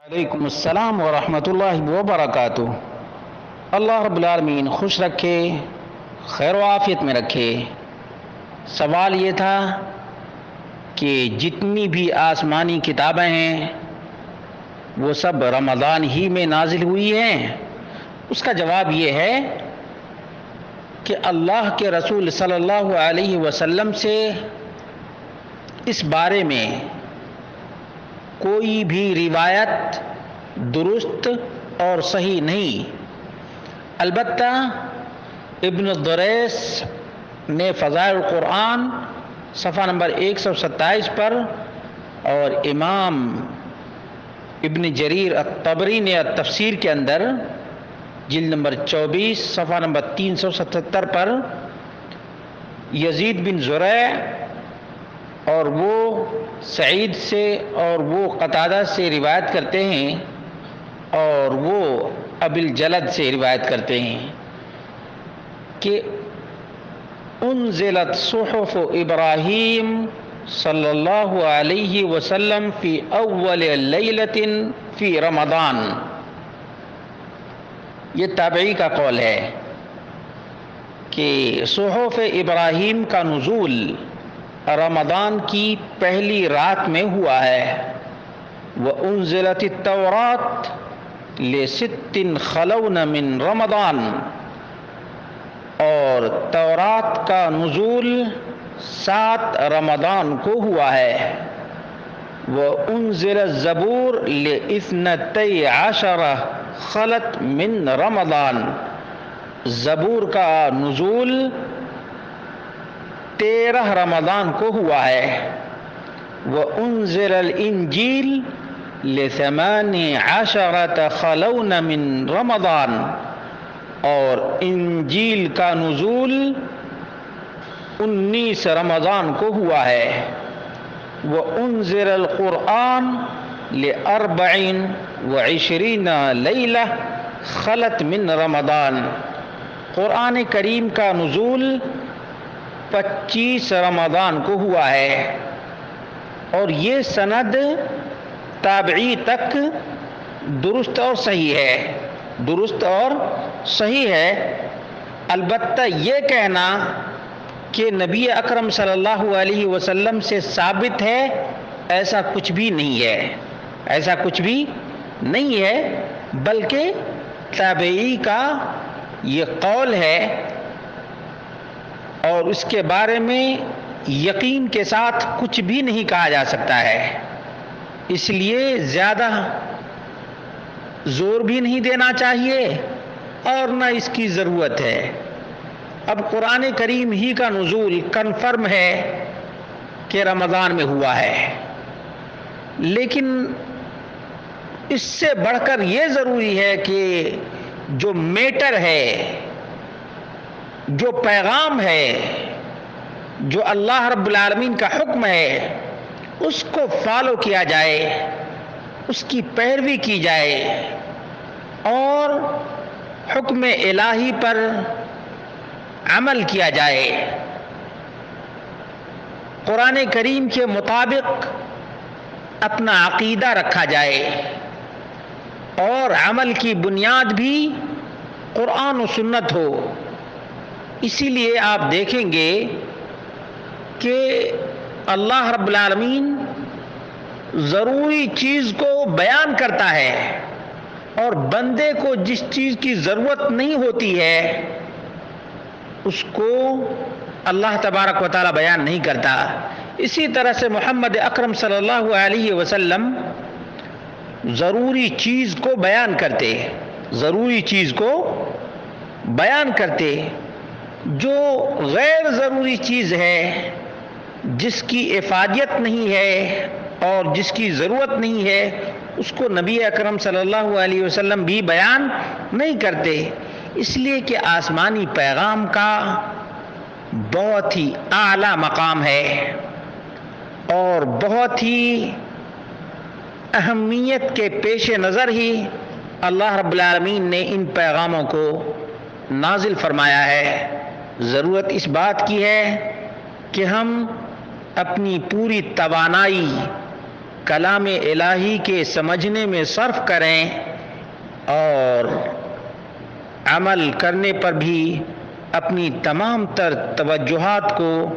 وعلیکم السلام ورحمۃ اللہ وبرکاتہ۔ اللہ رب العالمین خوش رکھے، خیر و عافیت میں رکھے۔ سوال یہ تھا کہ جتنی بھی آسمانی کتابیں ہیں وہ سب رمضان ہی میں نازل ہوئی ہیں؟ اس کا جواب یہ ہے کہ اللہ کے رسول صلی اللہ علیہ وسلم سے اس بارے میں کوئی بھی روایت درست اور صحیح نہیں۔ البتہ ابن الدریس نے فضائل القرآن صفحہ نمبر 127 پر اور امام ابن جریر الطبری نے تفسیر کے اندر جلد نمبر 24 صفحہ نمبر 377 پر یزید بن زریع اور وہ سعید سے اور وہ قتادہ سے روایت کرتے ہیں اور وہ ابی الجلد سے روایت کرتے ہیں کہ انزلت صحف ابراہیم صلی اللہ علیہ وسلم فی اول لیلۃ فی رمضان۔ یہ تابعی کا قول ہے کہ صحف ابراہیم کا نزول رمضان کی پہلی رات میں ہوا ہے۔ وَأُنزِلَتِ التَّوْرَاةُ لِسِتٍ خَلَوْنَ مِن رمضان، اور تورات کا نزول 7 رمضان کو ہوا ہے۔ وَأُنزِلَ الزَّبُورُ ل12 خلت من رمضان، زبور کا نزول 13 رمضان کو ہوا ہے۔ وَأُنزِلَ الْإِنْجِيلُ ل18 خلون من رمضان، اور انجیل کا نزول 19 رمضان کو ہوا ہے۔ وَأُنزِلَ الْقُرْآنُ ل24 لیلہ خلت من رمضان، قرآن کریم کا نزول 25 رمضان کو ہوا ہے۔ اور یہ سند تابعی تک درست اور صحیح ہے، درست اور صحیح ہے۔ البتہ یہ کہنا کہ نبی اکرم صلی اللہ علیہ وسلم سے ثابت ہے، ایسا کچھ بھی نہیں ہے، ایسا کچھ بھی نہیں ہے، بلکہ تابعی کا یہ قول ہے اور اس کے بارے میں یقین کے ساتھ کچھ بھی نہیں کہا جا سکتا ہے، اس لیے زیادہ زور بھی نہیں دینا چاہیے اور نہ اس کی ضرورت ہے۔ اب قرآن کریم ہی کا نزول کنفرم ہے کہ رمضان میں ہوا ہے، لیکن اس سے بڑھ کر یہ ضروری ہے کہ جو میٹر ہے، جو پیغام ہے، جو اللہ رب العالمین کا حکم ہے، اس کو فالو کیا جائے، اس کی پیروی کی جائے اور حکم الہی پر عمل کیا جائے، قرآن کریم کے مطابق اپنا عقیدہ رکھا جائے، اور عمل کی بنیاد بھی قرآن و سنت ہو۔ اسی لیے آپ دیکھیں گے کہ اللہ رب العالمین ضروری چیز کو بیان کرتا ہے اور بندے کو جس چیز کی ضرورت نہیں ہوتی ہے اس کو اللہ تبارک و تعالی بیان نہیں کرتا۔ اسی طرح سے محمد اکرم صلی اللہ علیہ وسلم ضروری چیز کو بیان کرتے، ضروری چیز کو بیان کرتے، جو غیر ضروری چیز ہے، جس کی افادیت نہیں ہے اور جس کی ضرورت نہیں ہے، اس کو نبی اکرم صلی اللہ علیہ وسلم بھی بیان نہیں کرتے، اس لیے کہ آسمانی پیغام کا بہت ہی اعلیٰ مقام ہے اور بہت ہی اہمیت کے پیش نظر ہی اللہ رب العالمین نے ان پیغاموں کو نازل فرمایا ہے۔ ضرورت اس بات کی ہے کہ ہم اپنی پوری توانائی کلام الہی کے سمجھنے میں صرف کریں اور عمل کرنے پر بھی اپنی تمام تر توجہات کو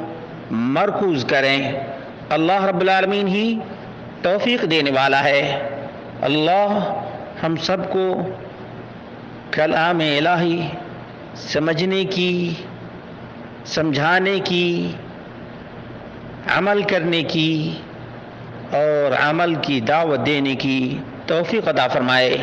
مرکوز کریں۔ اللہ رب العالمین ہی توفیق دینے والا ہے۔ اللہ ہم سب کو کلام الہی سمجھنے کی، سمجھانے کی، عمل کرنے کی اور عمل کی دعوت دینے کی توفیق عطا فرمائے۔